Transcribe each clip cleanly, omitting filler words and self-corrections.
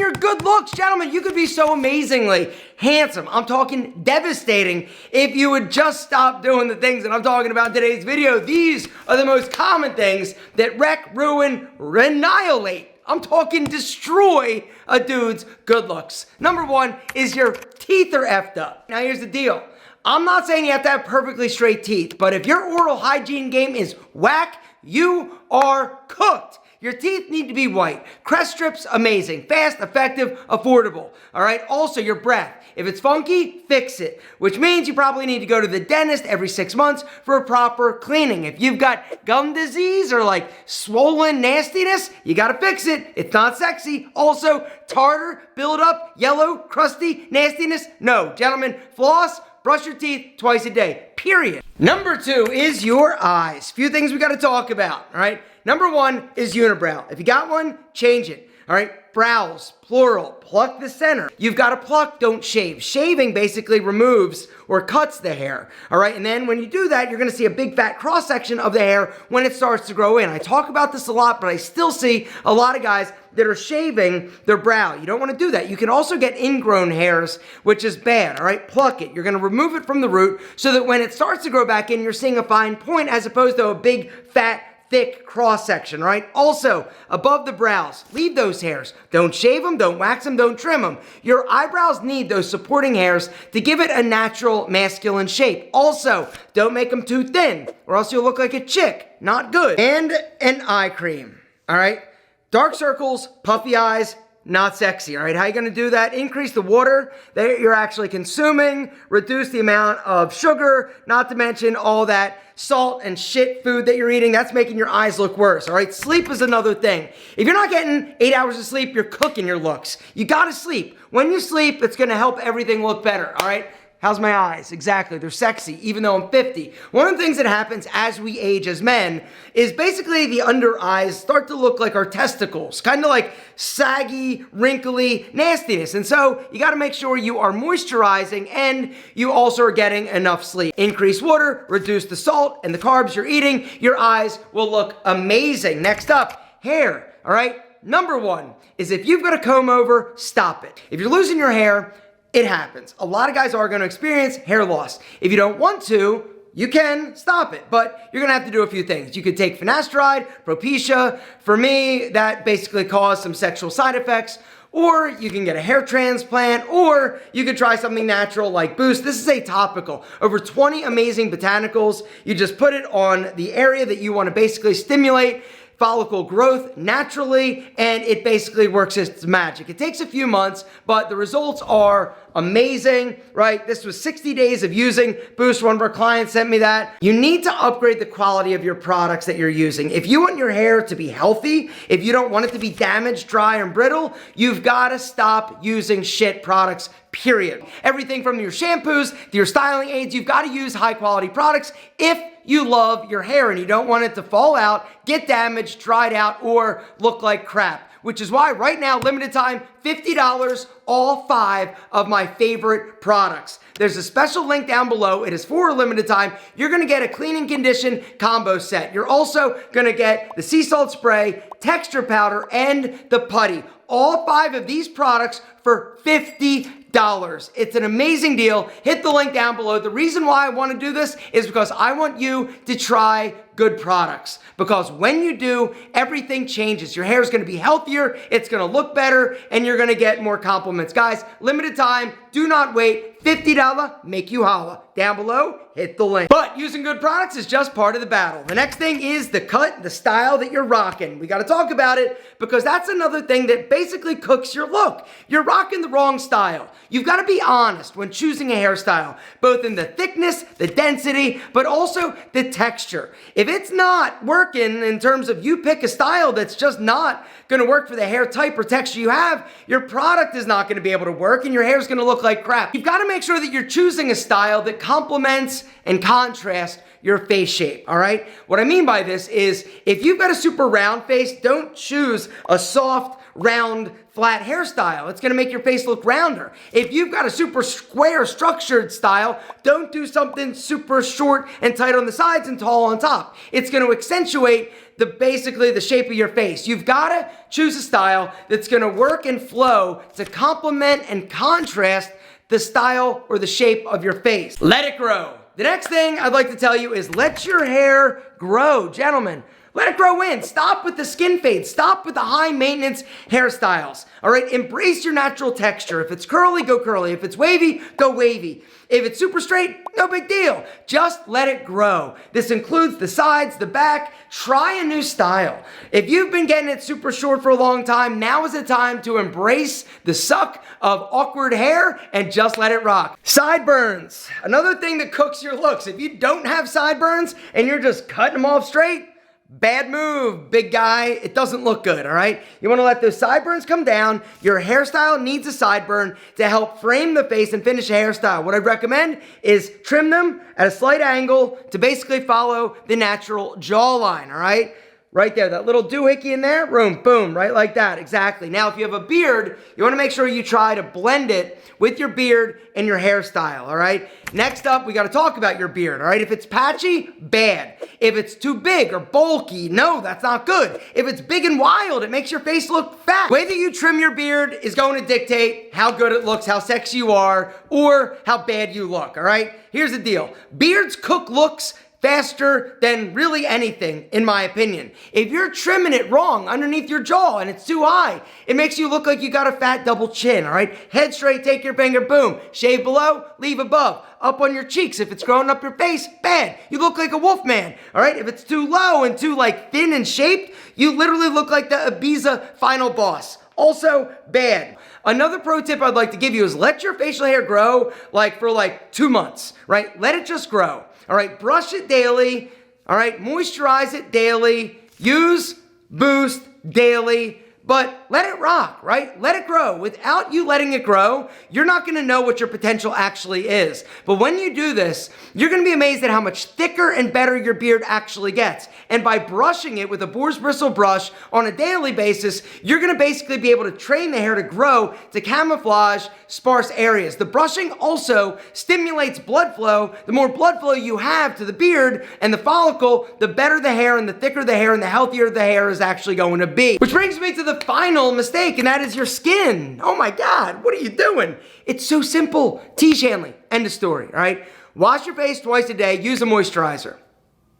your good looks. Gentlemen, you could be so amazingly handsome. I'm talking devastating if you would just stop doing the things that I'm talking about in today's video. These are the most common things that wreck, ruin, annihilate. I'm talking destroy a dude's good looks. Number one is your teeth are effed up. Now here's the deal. I'm not saying you have to have perfectly straight teeth, but if your oral hygiene game is whack, you are cooked. Your teeth need to be white. Crest Strips, amazing. Fast, effective, affordable. All right? Also, your breath. If it's funky, fix it. Which means you probably need to go to the dentist every 6 months for a proper cleaning. If you've got gum disease or like swollen nastiness, you gotta fix it. It's not sexy. Also, tartar, buildup, yellow, crusty, nastiness. No, gentlemen, floss, brush your teeth twice a day, period. Number two is your eyes. Few things we gotta talk about, all right? Number one is unibrow. If you got one, change it, all right? Brows, plural, pluck the center. You've got to pluck, don't shave. Shaving basically removes or cuts the hair, all right? And then when you do that, you're gonna see a big fat cross section of the hair when it starts to grow in. I talk about this a lot, but I still see a lot of guys that are shaving their brow. You don't want to do that. You can also get ingrown hairs, which is bad, all right? Pluck it. You're going to remove it from the root so that when it starts to grow back in, you're seeing a fine point as opposed to a big, fat, thick cross section, right? Also, above the brows, leave those hairs. Don't shave them, don't wax them, don't trim them. Your eyebrows need those supporting hairs to give it a natural masculine shape. Also, don't make them too thin or else you'll look like a chick. Not good. And an eye cream, all right? Dark circles, puffy eyes, not sexy, all right? How are you gonna do that? Increase the water that you're actually consuming, reduce the amount of sugar, not to mention all that salt and shit food that you're eating. That's making your eyes look worse, all right? Sleep is another thing. If you're not getting 8 hours of sleep, you're cooking your looks. You gotta sleep. When you sleep, it's gonna help everything look better, all right? How's my eyes? Exactly, they're sexy, even though I'm 50. One of the things that happens as we age as men is basically the under eyes start to look like our testicles, kind of like saggy, wrinkly nastiness. And so you gotta make sure you are moisturizing and you also are getting enough sleep. Increase water, reduce the salt and the carbs you're eating, your eyes will look amazing. Next up, hair, all right? Number one is if you've got a comb over, stop it. If you're losing your hair, it happens. A lot of guys are gonna experience hair loss. If you don't want to, you can stop it, but you're gonna have to do a few things. You could take finasteride, Propecia. For me, that basically caused some sexual side effects. Or you can get a hair transplant, or you could try something natural like Boost. This is a topical. Over 20 amazing botanicals. You just put it on the area that you wanna basically stimulate follicle growth naturally, and it basically works its magic. It takes a few months, but the results are amazing, right? This was 60 days of using Boost. One of our clients sent me that. You need to upgrade the quality of your products that you're using. If you want your hair to be healthy, if you don't want it to be damaged, dry, and brittle, you've got to stop using shit products, period. Everything from your shampoos to your styling aids, you've got to use high quality products if you love your hair and you don't want it to fall out, get damaged, dried out, or look like crap. Which is why right now, limited time, $50, all 5 of my favorite products. There's a special link down below. It is for a limited time. You're gonna get a clean and condition combo set. You're also gonna get the sea salt spray, texture powder, and the putty. All 5 of these products for $50. It's an amazing deal. Hit the link down below. The reason why I want to do this is because I want you to try good products. Because when you do, everything changes. Your hair is going to be healthier, it's going to look better, and you're going to get more compliments. Guys, limited time, do not wait. $50, make you holla. Down below, hit the link. But using good products is just part of the battle. The next thing is the cut, the style that you're rocking. We got to talk about it because that's another thing that basically cooks your look. You're rocking the wrong style. You've got to be honest when choosing a hairstyle, both in the thickness, the density, but also the texture. If it's not working in terms of you pick a style that's just not going to work for the hair type or texture you have, your product is not going to be able to work and your hair is going to look like crap. You've got to make sure that you're choosing a style that complements and contrasts your face shape, all right? What I mean by this is if you've got a super round face, don't choose a soft, round, flat hairstyle. It's gonna make your face look rounder. If you've got a super square structured style, don't do something super short and tight on the sides and tall on top. It's gonna accentuate basically the shape of your face. You've gotta choose a style that's gonna work and flow to complement and contrast the style or the shape of your face. Let it grow. The next thing I'd like to tell you is let your hair grow. Gentlemen, let it grow in. Stop with the skin fade. Stop with the high maintenance hairstyles. All right, embrace your natural texture. If it's curly, go curly. If it's wavy, go wavy. If it's super straight, no big deal. Just let it grow. This includes the sides, the back. Try a new style. If you've been getting it super short for a long time, now is the time to embrace the suck of awkward hair and just let it rock. Sideburns. Another thing that cooks your looks. If you don't have sideburns and you're just cutting them off straight, bad move, big guy. It doesn't look good, all right? You want to let those sideburns come down. Your hairstyle needs a sideburn to help frame the face and finish a hairstyle. What I'd recommend is trim them at a slight angle to basically follow the natural jawline, all right? Right there, that little doohickey in there, boom, right like that, exactly. Now, if you have a beard, you wanna make sure you try to blend it with your beard and your hairstyle, all right? Next up, we gotta talk about your beard, all right? If it's patchy, bad. If it's too big or bulky, no, that's not good. If it's big and wild, it makes your face look fat. The way that you trim your beard is going to dictate how good it looks, how sexy you are, or how bad you look, all right? Here's the deal. Beards cook looks faster than really anything, in my opinion. If you're trimming it wrong underneath your jaw and it's too high, it makes you look like you got a fat double chin, all right? Head straight, take your finger, boom. Shave below, leave above. Up on your cheeks, if it's growing up your face, bad. You look like a wolf man, all right? If it's too low and too thin and shaped, you literally look like the Ibiza final boss. Also, bad. Another pro tip I'd like to give you is let your facial hair grow for 2 months, right? Let it just grow. All right, brush it daily, all right, moisturize it daily, use Boost daily, but let it rock, right? Let it grow. Without you letting it grow, you're not gonna know what your potential actually is. But when you do this, you're gonna be amazed at how much thicker and better your beard actually gets. And by brushing it with a boar's bristle brush on a daily basis, you're gonna basically be able to train the hair to grow to camouflage sparse areas. The brushing also stimulates blood flow. The more blood flow you have to the beard and the follicle, the better the hair and the thicker the hair and the healthier the hair is actually going to be. Which brings me to the final mistake, and that is your skin. Oh my God, what are you doing? It's so simple. T. Shanley, end of story, all right? Wash your face twice a day, use a moisturizer.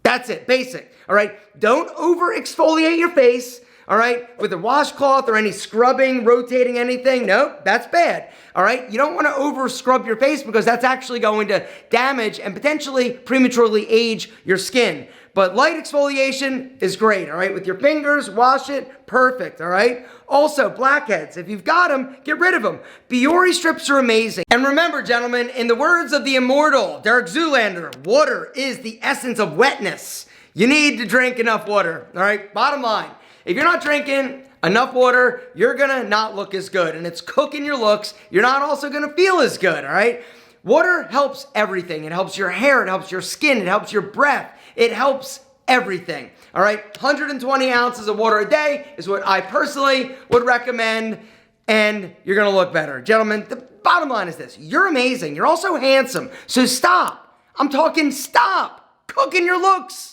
That's it, basic, all right? Don't over exfoliate your face, all right, with a washcloth or any scrubbing, rotating anything. Nope, that's bad, all right? You don't want to over scrub your face because that's actually going to damage and potentially prematurely age your skin. But light exfoliation is great, all right? With your fingers, wash it, perfect, all right? Also, blackheads, if you've got them, get rid of them. Biore strips are amazing. And remember, gentlemen, in the words of the immortal Derek Zoolander, water is the essence of wetness. You need to drink enough water, all right? Bottom line, if you're not drinking enough water, you're gonna not look as good, and it's cooking your looks. You're not also gonna feel as good, all right? Water helps everything. It helps your hair, it helps your skin, it helps your breath. It helps everything, all right? 120 ounces of water a day is what I personally would recommend, and you're gonna look better. Gentlemen, the bottom line is this. You're amazing. You're also handsome. So stop. I'm talking stop cooking your looks.